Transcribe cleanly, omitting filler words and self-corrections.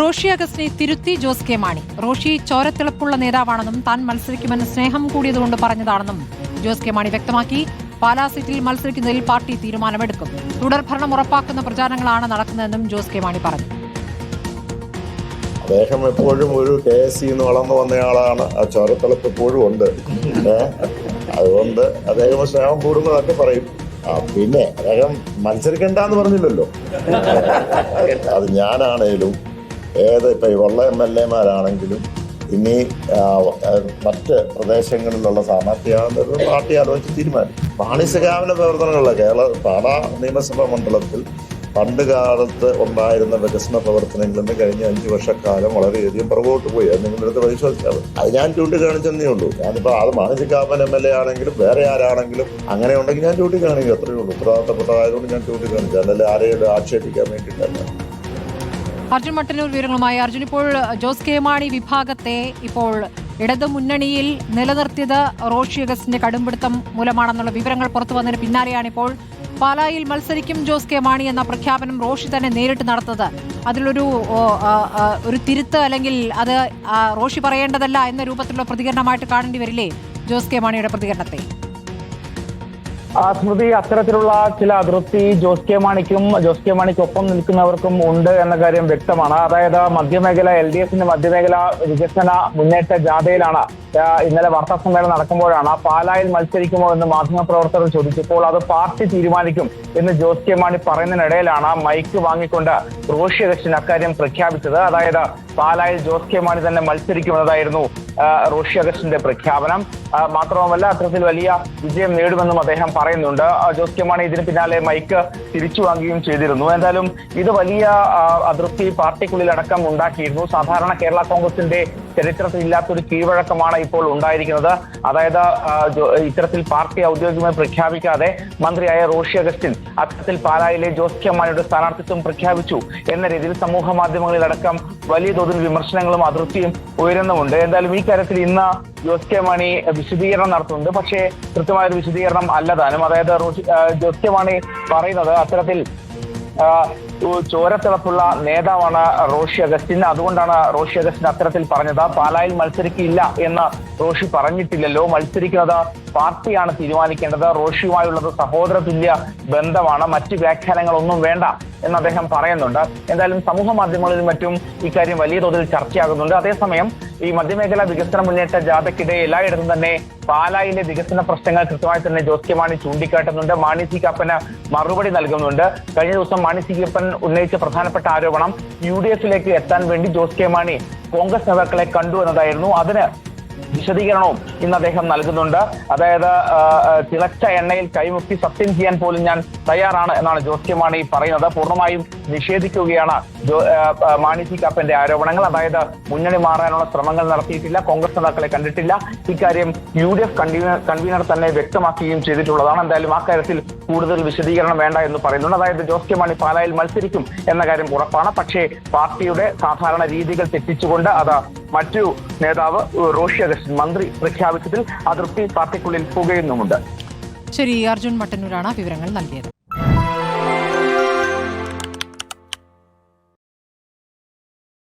റോഷി അഗസ്റ്റിനെ തിരുത്തി ജോസ് കെ മാണി. റോഷി ചോരത്തിളപ്പുള്ള നേതാവാണെന്നും താൻ മത്സരിക്കുമെന്ന് സ്നേഹം കൂടിയതുകൊണ്ട് പറഞ്ഞതാണെന്നും ജോസ് കെ മാണി വ്യക്തമാക്കി. പാലാ സീറ്റിൽ മത്സരിക്കുന്നതിൽ പാർട്ടി തീരുമാനമെടുക്കും. തുടർഭരണം ഉറപ്പാക്കുന്ന പ്രചാരണങ്ങളാണ് നടക്കുന്നതെന്നും ജോസ് കെ മാണി പറഞ്ഞു. അദ്ദേഹം എപ്പോഴും ഒരു KSC വളർന്നു വന്നയാളാണ്. ആ ചോരത്തിളപ്പ് എപ്പോഴും ഉണ്ട്. അതുകൊണ്ട് അദ്ദേഹം സ്നേഹം കൂടുന്നതൊക്കെ പറയും. പിന്നെ അദ്ദേഹം മത്സരിക്കണ്ടെന്ന് പറഞ്ഞില്ലല്ലോ. അത് ഞാനാണേലും ഇപ്പൊ ഈ ഉള്ള MLA-മാരാണെങ്കിലും ഇനി മറ്റ് പ്രദേശങ്ങളിലുള്ള സ്ഥാനാർത്ഥിയാകുന്നത് പാർട്ടി ആലോചിച്ച് തീരുമാനിക്കും. മാണിസഖാവിന്റെ പ്രവർത്തനങ്ങളിലെ പാലാ നിയമസഭാ മണ്ഡലത്തിൽ പണ്ട് കാലത്ത് ഉണ്ടായിരുന്ന വികസന പ്രവർത്തനങ്ങളിൽ നിന്ന് കഴിഞ്ഞ 5 വർഷക്കാലം വളരെയധികം പുറകോട്ട് പോയി. അത് നിങ്ങളെടുത്ത് പരിശോധിച്ചാൽ അത് ഞാൻ ചൂണ്ടിക്കാണിച്ചെന്നേ ഉള്ളൂ. ഞാനിപ്പോൾ അത് മാണിസഖാവൻ MLA ആണെങ്കിലും വേറെ ആരാണെങ്കിലും അങ്ങനെ ഉണ്ടെങ്കിൽ ഞാൻ ചൂണ്ടിക്കാണിക്കും. അത്രയേ ഉള്ളൂ. ഉത്തരവാദിത്തപ്പെട്ടതായതുകൊണ്ട് ഞാൻ ചൂണ്ടിക്കാണിച്ചു. അതല്ല ആരെയും ആക്ഷേപിക്കാൻ വേണ്ടിയിട്ടല്ല. അർജുൻ മട്ടന്നൂർ വിവരങ്ങളുമായി. അർജുൻ, ഇപ്പോൾ ജോസ് കെ മാണി വിഭാഗത്തെ ഇപ്പോൾ ഇടതു മുന്നണിയിൽ നിലനിർത്തിയത് റോഷി അഗസ്റ്റിന്റെ കടുംപിടുത്തം മൂലമാണെന്നുള്ള വിവരങ്ങൾ പുറത്തു വന്നതിന് പിന്നാലെയാണ് ഇപ്പോൾ പാലായിൽ മത്സരിക്കും ജോസ് കെ മാണി എന്ന പ്രഖ്യാപനം റോഷി തന്നെ നേരിട്ട് നടത്തുന്നത്. അതിലൊരു തിരുത്ത് അല്ലെങ്കിൽ അത് റോഷി പറയേണ്ടതല്ല എന്ന രൂപത്തിലുള്ള പ്രതികരണമായിട്ട് കാണേണ്ടി വരില്ലേ ജോസ് കെ മാണിയുടെ പ്രതികരണത്തെ? സ്മൃതി, അത്തരത്തിലുള്ള ചില അതൃപ്തി ജോസ് കെ മാണിക്കൊപ്പം നിൽക്കുന്നവർക്കും ഉണ്ട് എന്ന കാര്യം വ്യക്തമാണ്. അതായത് മധ്യമേഖല LDFന്റെ മധ്യമേഖല വികസന മുന്നേറ്റ ജാഥയിലാണ് ഇന്നലെ വാർത്താ സമ്മേളനം നടക്കുമ്പോഴാണ് പാലായിൽ മത്സരിക്കുമോ എന്ന് മാധ്യമപ്രവർത്തകർ ചോദിച്ചപ്പോൾ അത് പാർട്ടി തീരുമാനിക്കും എന്ന് ജോസ് കെ മാണി പറയുന്നതിനിടയിലാണ് മൈക്ക് വാങ്ങിക്കൊണ്ട് റോഷി അഗസ്റ്റിൻ അക്കാര്യം പ്രഖ്യാപിച്ചത്. അതായത് പാലായിൽ ജോസ് കെ മാണി തന്നെ മത്സരിക്കുമെന്നതായിരുന്നു റോഷി അഗസ്റ്റിന്റെ പ്രഖ്യാപനം. മാത്രവുമല്ല, അത്തരത്തിൽ വലിയ വിജയം നേടുമെന്നും അദ്ദേഹം പറയുന്നുണ്ട്. ജോസ് കെ മാണി ഇതിന് പിന്നാലെ മൈക്ക് തിരിച്ചു വാങ്ങുകയും ചെയ്തിരുന്നു. എന്തായാലും ഇത് വലിയ അതൃപ്തി പാർട്ടിക്കുള്ളിലടക്കം ഉണ്ടാക്കിയിരുന്നു. സാധാരണ കേരള കോൺഗ്രസിന്റെ ചരിത്രത്തിൽ ഇല്ലാത്തൊരു കീഴ്വഴക്കമാണ് ഇപ്പോൾ ഉണ്ടായിരിക്കുന്നത്. അതായത് ഇത്തരത്തിൽ പാർട്ടി ഔദ്യോഗികമായി പ്രഖ്യാപിക്കാതെ മന്ത്രിയായ റോഷി അഗസ്റ്റിൻ അത്തരത്തിൽ പാലായിലെ ജോസ് കെ മാണിയുടെ സ്ഥാനാർത്ഥിത്വം പ്രഖ്യാപിച്ചു എന്ന രീതിയിൽ സമൂഹ മാധ്യമങ്ങളിലടക്കം വലിയ തോതിൽ വിമർശനങ്ങളും അതൃപ്തിയും ഉയരുന്നുമുണ്ട്. എന്തായാലും ഈ കാര്യത്തിൽ ഇന്ന് ജോസ് കെ മാണി വിശദീകരണം നടത്തുന്നുണ്ട്. പക്ഷേ കൃത്യമായൊരു വിശദീകരണം അല്ലതാനും. അതായത് ജോസ് കെ മാണി പറയുന്നത് അത്തരത്തിൽ ചോരത്തിളപ്പുള്ള നേതാവാണ് റോഷി അഗസ്റ്റിൻ. അതുകൊണ്ടാണ് റോഷി അഗസ്റ്റിൻ അത്തരത്തിൽ പറഞ്ഞത്. പാലായിൽ മത്സരിക്കില്ല എന്ന് റോഷി പറഞ്ഞിട്ടില്ലല്ലോ. മത്സരിക്കുന്നത് പാർട്ടിയാണ് തീരുമാനിക്കേണ്ടത്. റോഷിയുമായുള്ളത് സഹോദര തുല്യ ബന്ധമാണ്. മറ്റ് വ്യാഖ്യാനങ്ങളൊന്നും വേണ്ട എന്ന് അദ്ദേഹം പറയുന്നുണ്ട്. എന്തായാലും സമൂഹ മാധ്യമങ്ങളിലും മറ്റും ഇക്കാര്യം വലിയ തോതിൽ ചർച്ചയാകുന്നുണ്ട്. അതേസമയം ഈ മധ്യമേഖല വികസന മുന്നേറ്റ ജാഥയ്ക്കിടെ എല്ലായിടത്തും തന്നെ പാലായിലെ വികസന പ്രശ്നങ്ങൾ കൃത്യമായി തന്നെ ജോസ് കെ മാണി ചൂണ്ടിക്കാട്ടുന്നുണ്ട്. മാണി സി കാപ്പന് മറുപടി നൽകുന്നുണ്ട്. കഴിഞ്ഞ ദിവസം മാണി സി കാപ്പൻ ഉന്നയിച്ച പ്രധാനപ്പെട്ട ആരോപണം UDFിലേക്ക് എത്താൻ വേണ്ടി ജോസ് കെ മാണി കോൺഗ്രസ് നേതാക്കളെ കണ്ടു എന്നതായിരുന്നു. അതിന് വിശദീകരണവും ഇന്ന് അദ്ദേഹം നൽകുന്നുണ്ട്. അതായത് തിളച്ച എണ്ണയിൽ കൈമുക്കി സത്യം ചെയ്യാൻ പോലും ഞാൻ തയ്യാറാണ് എന്നാണ് ജോസ് കെ മാണി പറയുന്നത്. പൂർണ്ണമായും നിഷേധിക്കുകയാണ് മാണി സി കാപ്പന്റെ ആരോപണങ്ങൾ. അതായത് മുന്നണി മാറാനുള്ള ശ്രമങ്ങൾ നടത്തിയിട്ടില്ല, കോൺഗ്രസ് നേതാക്കളെ കണ്ടിട്ടില്ല. ഇക്കാര്യം UDF കൺവീനർ തന്നെ വ്യക്തമാക്കുകയും ചെയ്തിട്ടുള്ളതാണ്. എന്തായാലും ആ കാര്യത്തിൽ കൂടുതൽ വിശദീകരണം വേണ്ട എന്ന് പറയുന്നുണ്ട്. അതായത് ജോസ് കെ മാണി പാലായിൽ മത്സരിക്കും എന്ന കാര്യം ഉറപ്പാണ്. പക്ഷേ പാർട്ടിയുടെ സാധാരണ രീതികൾ തെറ്റിച്ചുകൊണ്ട് അത് മറ്റു നേതാവ് റോഷി അഗസ്റ്റിൻ മന്ത്രി പ്രഖ്യാപിച്ചതിൽ അതൃപ്തി പാർട്ടിക്കുള്ളിൽ പുകയുന്നുമുണ്ട്. ശരി, അർജുൻ മട്ടന്നൂരാണ് വിവരങ്ങൾ നൽകിയത്.